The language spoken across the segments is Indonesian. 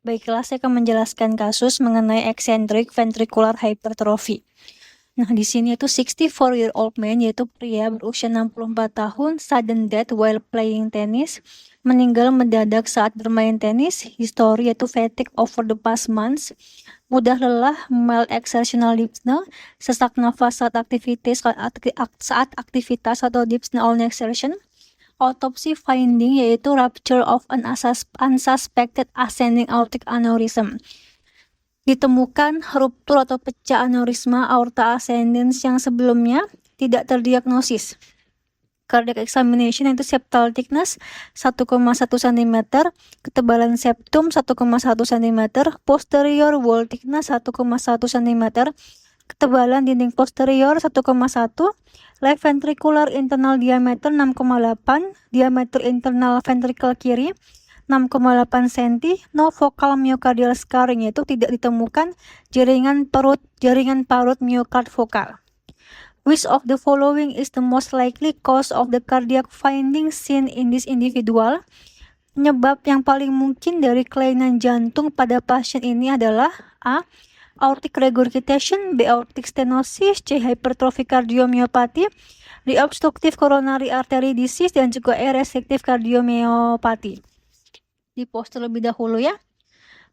Baiklah, saya akan menjelaskan kasus mengenai eccentric ventricular hypertrophy. Nah, di sini itu 64-year-old man, yaitu pria berusia 64 tahun, sudden death while playing tennis, meninggal mendadak saat bermain tenis, history yaitu fatigue over the past months, mudah lelah, mild exertional dyspnea, sesak nafas saat aktivitas atau dyspnea on exertion. Autopsy finding yaitu rupture of an unsuspected ascending aortic aneurysm. Ditemukan ruptur atau pecah aneurisma aorta ascendens yang sebelumnya tidak terdiagnosis. Cardiac examination yaitu septal thickness 1,1 cm, ketebalan septum 1,1 cm, posterior wall thickness 1,1 cm, ketebalan dinding posterior 1,1, left ventricular internal diameter 6,8, diameter internal ventricle kiri 6,8 cm, no focal myocardial scarring, yaitu tidak ditemukan jaringan parut myocard vokal. Which of the following is the most likely cause of the cardiac findings seen in this individual? Penyebab yang paling mungkin dari kelainan jantung pada pasien ini adalah A. Aortic regurgitation, B. Aortic stenosis, C. Hypertrophic cardiomyopathy, D. Obstructive coronary artery disease, dan juga E. Restrictive cardiomyopathy. Di pause terlebih dahulu ya.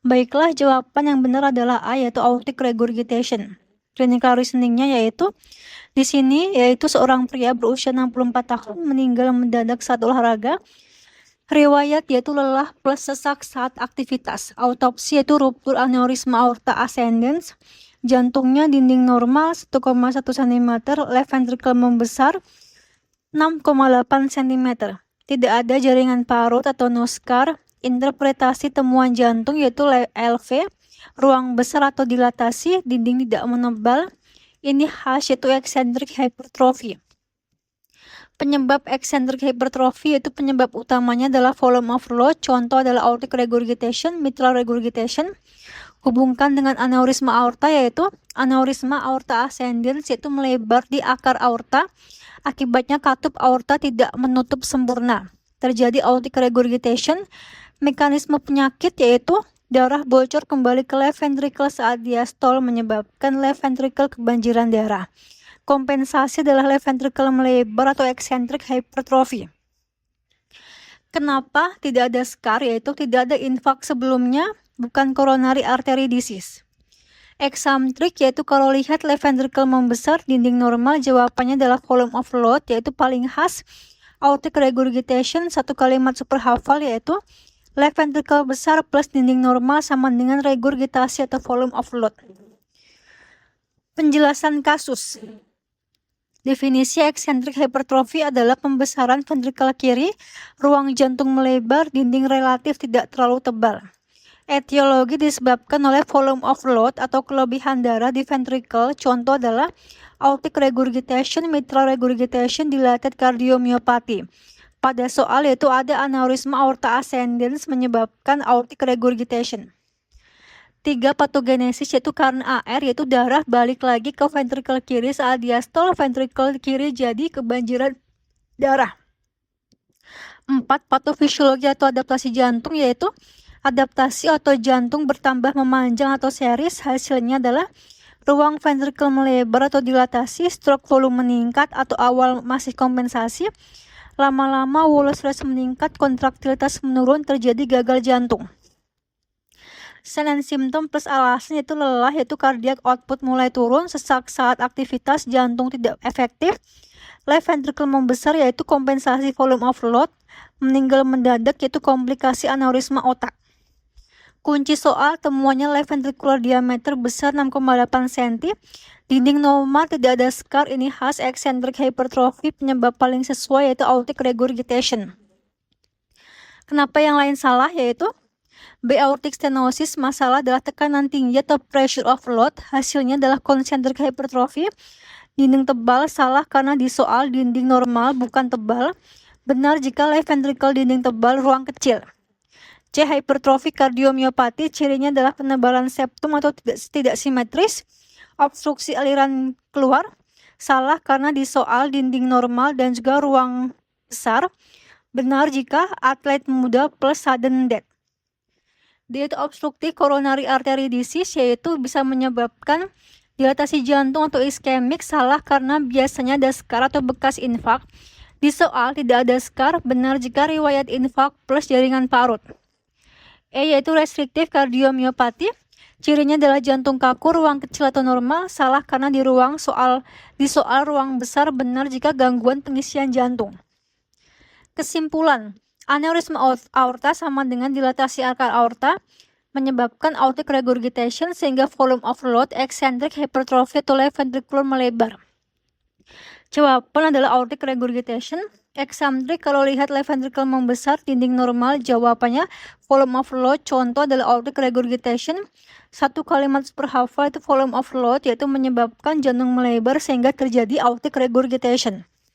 Baiklah, jawaban yang benar adalah A, yaitu aortic regurgitation. Clinical reasoningnya yaitu di sini yaitu seorang pria berusia 64 tahun meninggal mendadak saat olahraga. Riwayat yaitu lelah plus sesak saat aktivitas. Autopsi yaitu ruptur aneurisma aorta ascendens. Jantungnya dinding normal 1,1 cm, left ventricle membesar 6,8 cm. Tidak ada jaringan parut atau no scar. Interpretasi temuan jantung yaitu LV, ruang besar atau dilatasi, dinding tidak menebal. Ini khas yaitu eccentric hypertrophy. Penyebab eccentric hypertrophy yaitu penyebab utamanya adalah volume overload. Contoh adalah aortic regurgitation, mitral regurgitation. Hubungkan dengan aneurisma aorta yaitu aneurisma aorta ascendens, yaitu melebar di akar aorta. Akibatnya katup aorta tidak menutup sempurna. Terjadi aortic regurgitation. Mekanisme penyakit yaitu darah bocor kembali ke left ventricle saat diastol menyebabkan left ventricle kebanjiran darah. Kompensasi adalah left ventricle melebar atau eccentric hypertrophy. Kenapa tidak ada scar, yaitu tidak ada infak sebelumnya, bukan coronary artery disease. Eccentric yaitu kalau lihat left ventricle membesar, dinding normal, jawabannya adalah volume overload, yaitu paling khas. Aortic regurgitation, satu kalimat super hafal yaitu left ventricle besar plus dinding normal sama dengan regurgitasi atau volume overload. Penjelasan kasus. Definisi eccentric hypertrophy adalah pembesaran ventricle kiri, ruang jantung melebar, dinding relatif tidak terlalu tebal. Etiologi disebabkan oleh volume overload atau kelebihan darah di ventricle. Contoh adalah aortic regurgitation, mitral regurgitation, dilated cardiomyopathy. Pada soal yaitu ada aneurisma aorta ascendens menyebabkan aortic regurgitation. 3 patogenesis yaitu karena AR, yaitu darah balik lagi ke ventricle kiri saat diastol, ventricle kiri jadi kebanjiran darah. 4 patofisiologi atau adaptasi jantung yaitu adaptasi atau jantung bertambah memanjang atau series, hasilnya adalah ruang ventricle melebar atau dilatasi, stroke volume meningkat atau awal masih kompensasi. Lama-lama Wallace rate meningkat, kontraktilitas menurun, terjadi gagal jantung. Sign and symptom plus alasan yaitu lelah, yaitu cardiac output mulai turun, sesak saat aktivitas, jantung tidak efektif, left ventricle membesar yaitu kompensasi volume overload, meninggal mendadak yaitu komplikasi aneurisma otak. Kunci soal temuannya left ventricular diameter besar 6,8 cm, dinding normal, tidak ada scar, ini khas eccentric hypertrophy, penyebab paling sesuai yaitu aortic regurgitation. Kenapa yang lain salah, yaitu B. Aortic stenosis, masalah adalah tekanan tinggi atau pressure overload, hasilnya adalah concentric hypertrophy. Dinding tebal, salah karena di soal dinding normal bukan tebal, benar jika left ventricle dinding tebal, ruang kecil. C. Hypertrophic cardiomyopathy, cirinya adalah penebalan septum atau tidak simetris, obstruksi aliran keluar, salah karena di soal dinding normal dan juga ruang besar, benar jika atlet muda plus sudden death. D itu obstructive coronary artery disease, yaitu bisa menyebabkan dilatasi jantung atau iskemik, salah karena biasanya ada skar atau bekas infak. Di soal tidak ada skar, benar jika riwayat infak plus jaringan parut. E yaitu restrictive cardiomyopathy, cirinya adalah jantung kaku, ruang kecil atau normal, salah karena di soal ruang besar, benar jika gangguan pengisian jantung. Kesimpulan, aneurisma aorta sama dengan dilatasi akar aorta, menyebabkan aortic regurgitation sehingga volume overload, eccentric hypertrophy atau left ventricular melebar. Jawaban adalah aortic regurgitation. Eccentric kalau lihat left ventricle membesar, dinding normal, jawabannya volume overload. Contoh adalah aortic regurgitation. 1 kalimat per hafal itu volume overload, yaitu menyebabkan jantung melebar sehingga terjadi aortic regurgitation.